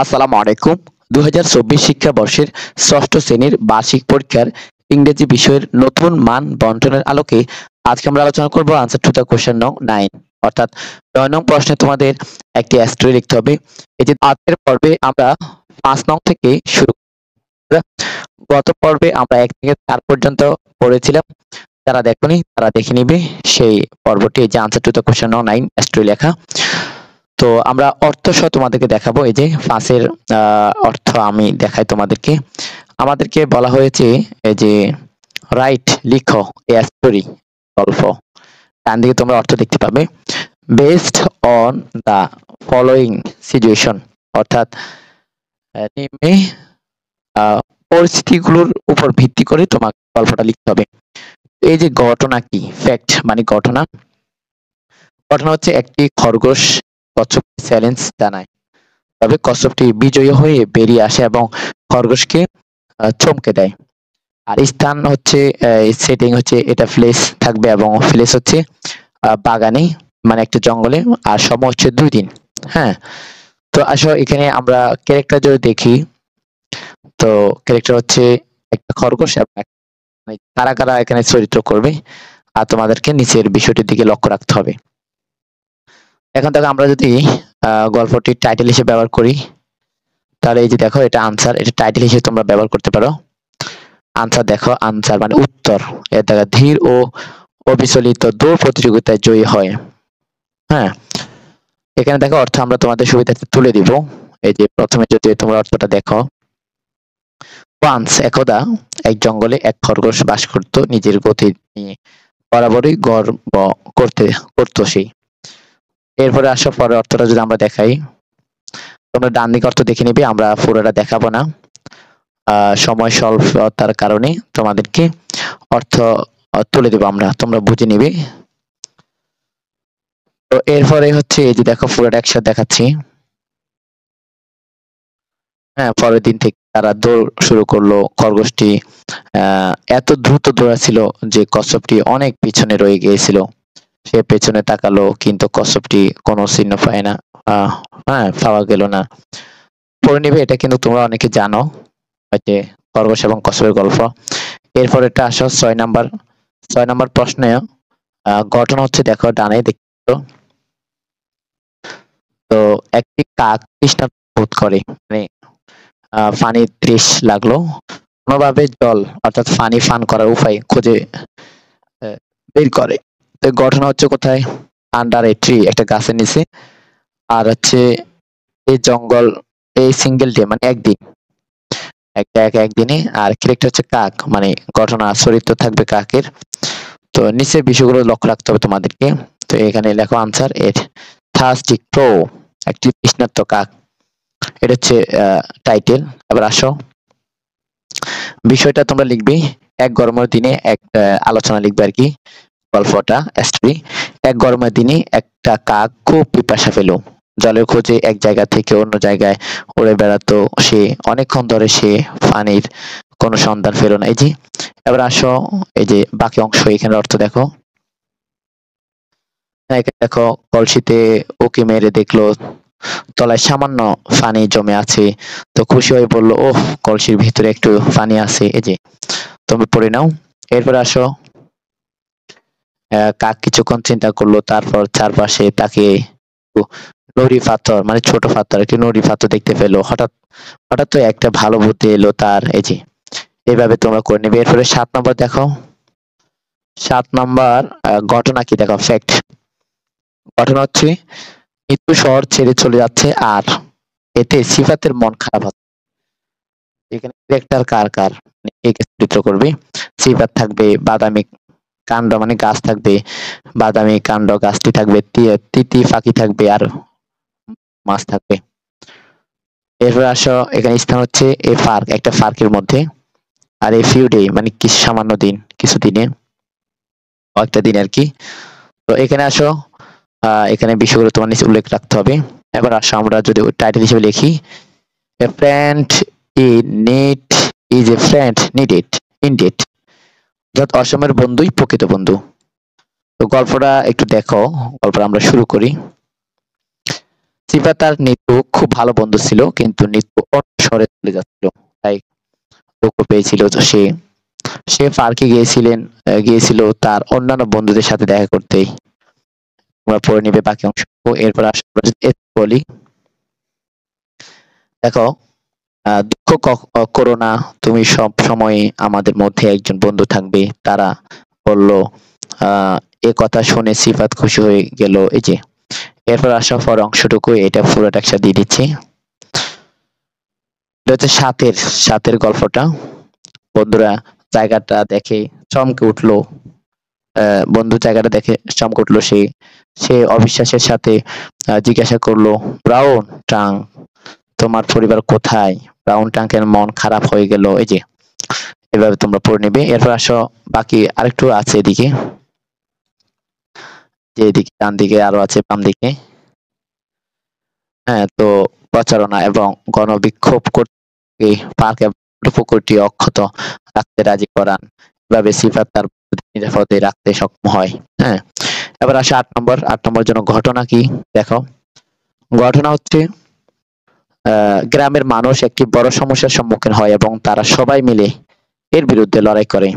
আসসালামু আলাইকুম। ২০২৪ শিক্ষাবর্ষের ষষ্ঠ শ্রেণীর বার্ষিক পরীক্ষার ইংরেজি বিষয়ের নতুন মান বন্টনের আলোকে আজকে আমরা আলোচনা করব আনসার টু দ্য কোয়েশ্চেন নং 9, অর্থাৎ ৯ নং প্রশ্নে তোমাদের একটি স্টোরি লিখতে হবে। এই যে আজকের পর্বে আমরা ৫ নং থেকে শুরু করব। গত পর্বে আমরা ১ থেকে ৪ পর্যন্ত পড়েছিলাম। যারা দেখোনি তারা দেখে নিবে সেই পর্বটি, এই যে আনসার টু দ্য কোয়েশ্চেন নং 9 স্টোরি লেখা। তো আমরা অর্থ সহ তোমাদেরকে দেখাবো। এই যে ফাঁসের অর্থ আমি দেখাই তোমাদেরকে। আমাদেরকে বলা হয়েছে এই যে রাইট, লিখো এ স্টোরি, গল্প। ডান দিকে তোমরা অর্থ দেখতে পাবে। Based on the following situation, অর্থাৎ নিম্নে পরিস্থিতিগুলোর উপর ভিত্তি করে তোমাকে গল্পটা লিখতে হবে। এই যে ঘটনা কি, ফ্যাক্ট মানে ঘটনা। ঘটনা হচ্ছে একটি খরগোশ কচ্ছপকে চ্যালেঞ্জ জানায়, তবে কচ্ছপটি বিজয়ী হয়ে বেরিয়ে আসে এবং খরগোশকে চমকে দেয়। আর স্থান হচ্ছে, সেটিং হচ্ছে এটা প্লেস থাকবে এবং প্লেস হচ্ছে বাগানে, মানে একটা জঙ্গলে। আর সময় হচ্ছে 2 দিন। হ্যাঁ, তো আসো এখানে আমরা ক্যারেক্টার যদি দেখি, তো ক্যারেক্টার হচ্ছে একটা খরগোশ এবং কারা কারা এখানে চরিত্র করবে, আর তোমাদেরকে নিচের বিষয়টির দিকে লক্ষ্য রাখতে হবে। এখন থেকে আমরা যদি গল্পটির টাইটেল হিসেবে ব্যবহার করি, তাহলে এই যে দেখো এটা আনসার, এটা টাইটেল হিসেবে তোমরা ব্যবহার করতে পারো। আনসার দেখো, আনসার মানে উত্তর। এর দ্বারা ধীর ও অবিচলিত দৌড় প্রতিযোগিতায় জয়ী হয়। হ্যাঁ, এখানে দেখো অর্থ আমরা তোমাদের সুবিধার্থে তুলে দিব। এই যে প্রথমে যদি তোমরা অর্থটা দেখো, ওয়ান্স একদা এক জঙ্গলে এক খরগোশ বাস করত, নিজের গতি নিয়ে বরাবরই গর্ব করতো সেই। এরপরে আসো পরের অর্থটা যদি আমরা দেখাই, তোমরা ডান দিকে অর্থ দেখে নিবে, আমরা পুরোটা দেখাবো না, সময় স্বল্পতার কারণে তোমাদেরকে অর্থ তুলে দেবো আমরা, তোমরা বুঝে নিবে। তো এরপরে হচ্ছে এই যে দেখো পুরোটা একসাথে দেখাচ্ছি। হ্যাঁ, পরের দিন থেকে তারা দৌড় শুরু করলো। খরগোশটি এত দ্রুত দৌড়াচ্ছিল যে কচ্ছপটি অনেক পিছনে রয়ে গিয়েছিল। সে পেছনে তাকালো কিন্তু কচ্ছপটি কোনো চিহ্ন পায় না। হ্যাঁ, পাওয়া গেল না। পড়ে নিবে, এটা কিন্তু তোমরা অনেকে জানো, যে খরগোশ এবং কচ্ছপের গল্প। এরপর এটা আসো 6 নম্বর প্রশ্নে। ঘটনা হচ্ছে দেখো ডানে দেখো, তো একটি কাক তৃষ্ণা বোধ করে, মানে পানির তৃষ্ণা লাগলো, কোনোভাবে জল অর্থাৎ পানি পান করার উপায় খুঁজে বের করে। তো ঘটনা হচ্ছে কোথায়, আন্ডার এ ট্রি, একটা গাছের নিচে। আর হচ্ছে এই জঙ্গল, এই সিঙ্গেল ডে মানে একদিন, একদিনে। আর ক্যারেক্টার হচ্ছে কাক, মানে ঘটনা চরিত্র থাকবে কাকের। তো নিচের বিষয়গুলো লক্ষ্য রাখতে হবে তোমাদেরকে। তো এখানে লেখো আনসার, এর থার্স্টিক প্রো, একটি তৃষ্ণার্ত কাক। এটা হচ্ছে টাইটেল। এবার আসো, বিষয়টা তোমরা লিখবে এক গরমের দিনে এক আলোচনা লিখবে আর কি, গল্পটা স্টোরি। এক গরমের দিনে একটা কাক খুব পিপাসা পেল, জলের খোঁজে এক জায়গা থেকে অন্য জায়গায় উড়ে বেড়াতো সে। অনেকক্ষণ ধরে সে পানির কোনো সন্ধান পেল না। এই যে এবার আসো, এই যে বাকি অংশ, এখানে অর্থ দেখো। দেখো কলসিতে উকি মেরে দেখলো তলায় সামান্য পানি জমে আছে। তো খুশি হয়ে বলল, ওহ, কলসির ভিতরে একটু পানি আছে। এই যে তুমি পড়ে নাও। এরপর আসো, কাক কিছুক্ষণ চিন্তা করলো, তারপর চারপাশে তাকিয়ে নুড়ি পাথর, মানে ছোট পাথর, একটি নুড়ি পাথর দেখতে পেলো। হঠাৎ হঠাৎ তো একটা ভালো বুদ্ধি এলো তার। এই যে এইভাবে তোমরা করে নেবে। এরপরে 7 নম্বর দেখো, 7 নম্বর ঘটনা কি দেখো, ফ্যাক্ট। ঘটনা হচ্ছে মৃত্যু শহর ছেড়ে চলে যাচ্ছে, আর এতে সিফাতের মন খারাপ হচ্ছে। এখানে ক্যারেক্টার কার কার, মানে কে কে চরিত্র করবে। সিফাত থাকবে, বাদামি কাণ্ড মানে গাছ থাকবে, বাদামি কাণ্ড গাছটি থাকবে, তিতি পাখি থাকবে, আর মাছ থাকবে। এরপর আসো, এখানে স্থান হচ্ছে এ পার্ক, একটা পার্কের মধ্যে। আর এই ফিউ ডে মানে কিছু সামান্য দিন, কিছু দিনে, কয়েকটা দিন আর কি। তো এখানে আসো, এখানে বিষয়গুলো তোমার নিচে উল্লেখ রাখতে হবে। এবার আসো আমরা যদি টাইটেল হিসেবে লিখি, a friend in need is a friend needed indeed, অর্থাৎ অসমের বন্ধুই প্রকৃত বন্ধু। তো গল্পটা একটু দেখো, গল্পটা আমরা শুরু করি। সিফাত আর নিতু খুব ভালো বন্ধু ছিল, কিন্তু নিতু অন্য শহরে চলে যাচ্ছিল, তাই দুঃখ পেয়েছিল। তো সে সে পার্কে গিয়েছিল তার অন্যান্য বন্ধুদের সাথে দেখা করতে। তোমরা পড়ে নিবে বাকি অংশ। এরপর বলি, দেখো, দুঃখ করো না, তুমি সব সময় আমাদের মধ্যে একজন বন্ধু থাকবে। তারা বলল। আহ এ কথা শুনে সিফাত খুশি হয়ে গেল। এই যে এরপর আসা পর অংশটুকু, এটা পুরোটা একসাথে দিয়ে দিচ্ছি। এটা হচ্ছে সাতের গল্পটা। বন্ধুরা জায়গাটা দেখে চমকে উঠলো। বন্ধু জায়গাটা দেখে চমকে উঠলো। সে সে অবিশ্বাসের সাথে জিজ্ঞাসা করলো, ব্রাউন টাং, তোমার পরিবার কোথায়? ব্রাউন টাঙ্কের মন খারাপ হয়ে গেল। এই যে এভাবে তোমরা পড়ে নিবে। এরপর আসো, বাকি আরেকটু আছে এদিকে, যে এদিকে ডান দিকে আরো আছে, বাম দিকে। হ্যাঁ, তো প্রচারণা এবং গণবিক্ষোভ করতে পার্ক এবং পুকুরটি অক্ষত রাখতে রাজি করান। এভাবে সিফাত তার নিরাপদে রাখতে সক্ষম হয়। হ্যাঁ, এবার আসে 8 নম্বর। 8 নম্বর জন্য ঘটনা কি? দেখো, ঘটনা হচ্ছে গ্রামের মানুষ একটি বড় সমস্যার সম্মুখীন হয় এবং তারা সবাই মিলে এর বিরুদ্ধে লড়াই করে।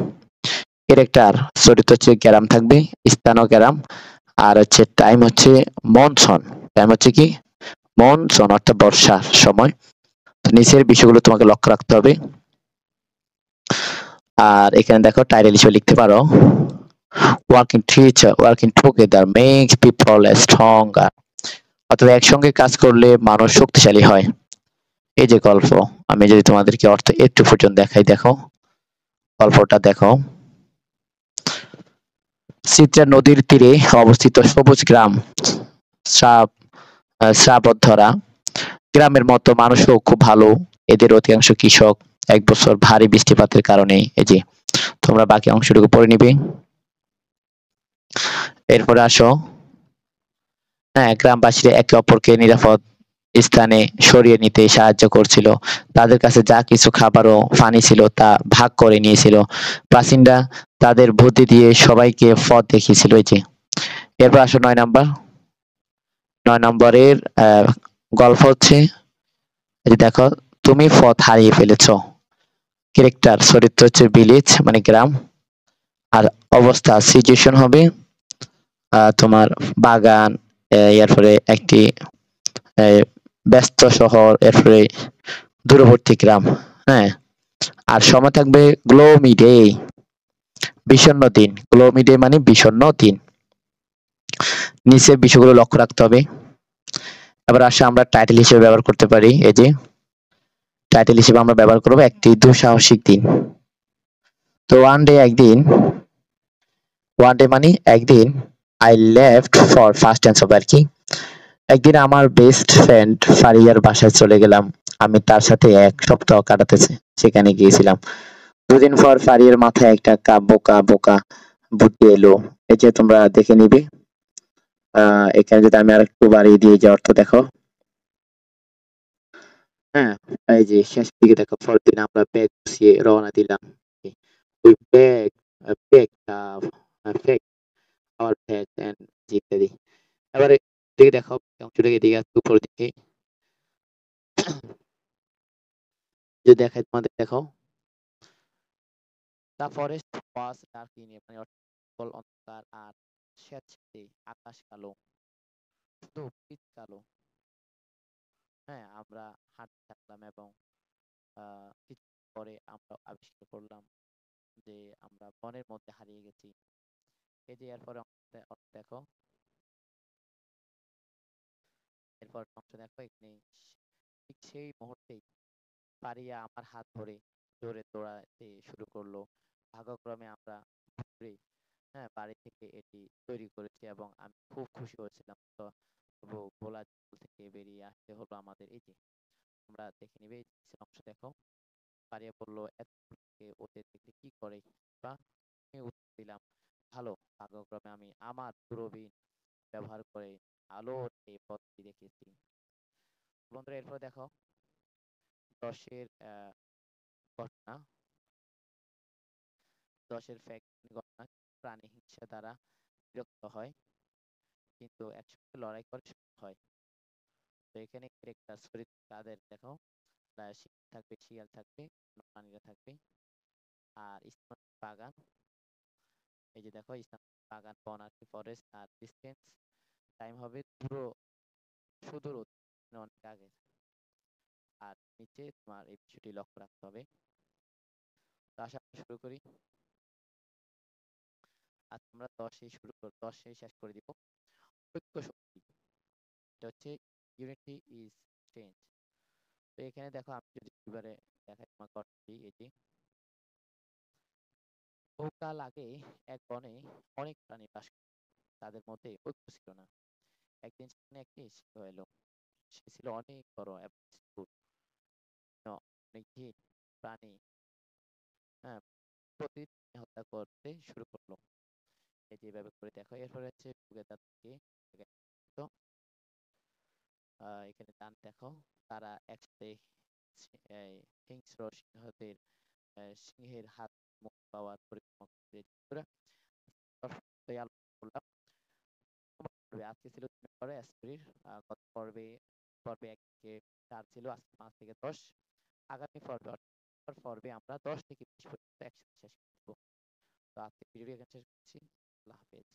ক্যারেক্টার চরিত্র হচ্ছে গ্রাম থাকবে, স্থানও গ্রাম, আর হচ্ছে টাইম হচ্ছে মনসুন। টাইম হচ্ছে কি? মনসুন, অর্থাৎ বর্ষার সময়। তো নিচের বিষয়গুলো তোমাকে লক্ষ্য রাখতে হবে। আর এখানে দেখো, টাইটেল হিসেবে লিখতে পারো, working together makes people stronger. অর্থাৎ একসঙ্গে কাজ করলে মানুষ শক্তিশালী হয়। এই যে গল্প, আমি যদি তোমাদেরকে অর্থ একটু পর্যন্ত দেখাই, দেখো গল্পটা দেখো। চিত্রা নদীর তীরে অবস্থিত সবুজ গ্রাম শ্রাব শ্রাবধরা গ্রামের মতো মানুষও খুব ভালো। এদের অধিকাংশ কৃষক। এক বছর ভারী বৃষ্টিপাতের কারণে, এই যে তোমরা বাকি অংশটুকু পড়ে নিবে। এরপরে আসো, হ্যাঁ, গ্রামবাসীরা একে অপরকে নিরাপদ স্থানে সরিয়ে নিতে সাহায্য করছিল। তাদের কাছে যা কিছু খাবার ও পানি ছিল তা ভাগ করে নিয়েছিল। প্রাচীনরা তাদের বুদ্ধি দিয়ে সবাইকে পথ দেখিয়েছিল। এই যে এরপর আসো 9 নম্বর। 9 নম্বরের গল্প হচ্ছে, এই যে দেখো, তুমি পথ হারিয়ে ফেলেছো। ক্যারেক্টার চরিত্র হচ্ছে ভিলেজ মানে গ্রাম, আর অবস্থা সিচুয়েশন হবে তোমার বাগান, এরপরে একটি ব্যস্ত শহর, এরপরে দূরবর্তী গ্রাম। হ্যাঁ, আর সময় থাকবে গ্লোমি ডে, বিষণ্ণ দিন। গ্লোমি ডে মানে বিষণ্ণ দিন। নিচে বিষয়গুলো লক্ষ্য রাখতে হবে। এবার আসে, আমরা টাইটেল হিসেবে ব্যবহার করতে পারি। এই যে টাইটেল হিসেবে আমরা ব্যবহার করবো একটি দুঃসাহসিক দিন। তো ওয়ান ডে মানে একদিন, I left for first tense হবে আর কি। একদিন আমার বেস্ট ফ্রেন্ড ফারিয়ার বাসায় চলে গেলাম। আমি তার সাথে 1 সপ্তাহ কাটাতে সেখানে গিয়েছিলাম। দুদিন পর ফারিয়ার মাথায় একটা বোকা বোকা বুদ্ধি এলো। এই যে তোমরা দেখে নিবে। এখানে যদি আমি আরেকটু বাড়িয়ে দিয়ে যে অর্থ দেখো। হ্যাঁ, এই যে শেষ দিকে দেখো, পরদিন আমরা ব্যাগ গুছিয়ে রওনা দিলাম। ওই bag bag bag our bag and ইত্যাদি। এবারে দিকে দেখো, অংশটাকে দিকে আছে উপর দিকে, যে দেখায় তোমাদের, দেখো, the forest was dark in মানে অন্ধকার, আর স্যাঁতসেঁতে আকাশ কালো, শুধু পিচ কালো। হ্যাঁ, আমরা হাঁটতে থাকলাম এবং কিছু পরে আমরা আবিষ্কার করলাম যে আমরা বনের মধ্যে হারিয়ে গেছি। এই যে এরপরে অংশ দেখো, এরপর অংশ দেখো এখানে। ঠিক সেই মুহূর্তেই পারিয়া আমার হাত ধরে জোরে দৌড়াতে শুরু করলো। ভাগ্যক্রমে আমরা ঘুরে, হ্যাঁ, বাড়ি থেকে এটি তৈরি করেছি এবং আমি খুব খুশি হয়েছিলাম। তো ভোলা জঙ্গল থেকে বেরিয়ে আসতে হলো আমাদের। এই যে আমরা দেখে নিবে, এই যে অংশ দেখো। পারিয়া বলল, এত দূর থেকে ওদের দেখলে কি করে? বা আমি উত্তর দিলাম, ভালো, ভাগ্যক্রমে আমি আমার দূরবীন ব্যবহার করে আলোর এই পথটি দেখেছি। বন্ধুরা এরপর দেখো, 10-এর ঘটনা, 10-এর ফ্যাক্ট ঘটনা। প্রাণী হিংসা দ্বারা বিরক্ত হয়, কিন্তু একসঙ্গে লড়াই করে সুখী হয়। তো এখানে ক্যারেক্টার চরিত্র তাদের দেখো, সিংহ থাকবে, শিয়াল থাকবে, প্রাণীরা থাকবে। আর স্থান বাগান, এই যে দেখো স্থান বাগান, বন আর কি, ফরেস্ট। আর ডিস্টেন্স টাইম হবে পুরো সুদূর মানে অনেক আগে। আর নিচে তোমার এই বিষয়টি লক্ষ্য রাখতে হবে। তো আসা শুরু করি। আজ আমরা 10 শেষ করে দিব। ঐক্য শক্তি, এটা হচ্ছে ইউনিটি ইজ স্ট্রেংথ। তো এখানে দেখো আমি যদি এবারে দেখাই তোমার গঠনটি, এটি বহুকাল আগে এক বনে অনেক প্রাণী বাস করত। তাদের মধ্যে ঐক্য ছিল না। একদিন সেখানে একটি সিংহ এলো। সে ছিল অনেক বড় এবং নিষ্ঠুর। অনেক ভিড় প্রাণী, হ্যাঁ, প্রতিদিন হত্যা করতে শুরু করলো। এই যে এভাবে করে দেখো। এরপরে হচ্ছে টুগেদার থেকে, তো এখানে ডান দেখো, তারা একসাথে এই হিংস্র সিংহদের সিংহের হাত মুখ পাওয়ার পরিকল্পনা করতে। বন্ধুরা, এই আলোচনা করলাম। আজকে ছিল 3 নম্বরে অ্যাস্ট্রির, গত পর্বে পর্বে 1 থেকে 4 ছিল, আজকে 5 থেকে 10। আগামী পর্বে অর্থাৎ পর্বে আমরা 10 থেকে 20 পর্যন্ত একসাথে শেষ করব। তো আজকে ভিডিও এখানে শেষ করছি। আল্লাহ হাফেজ।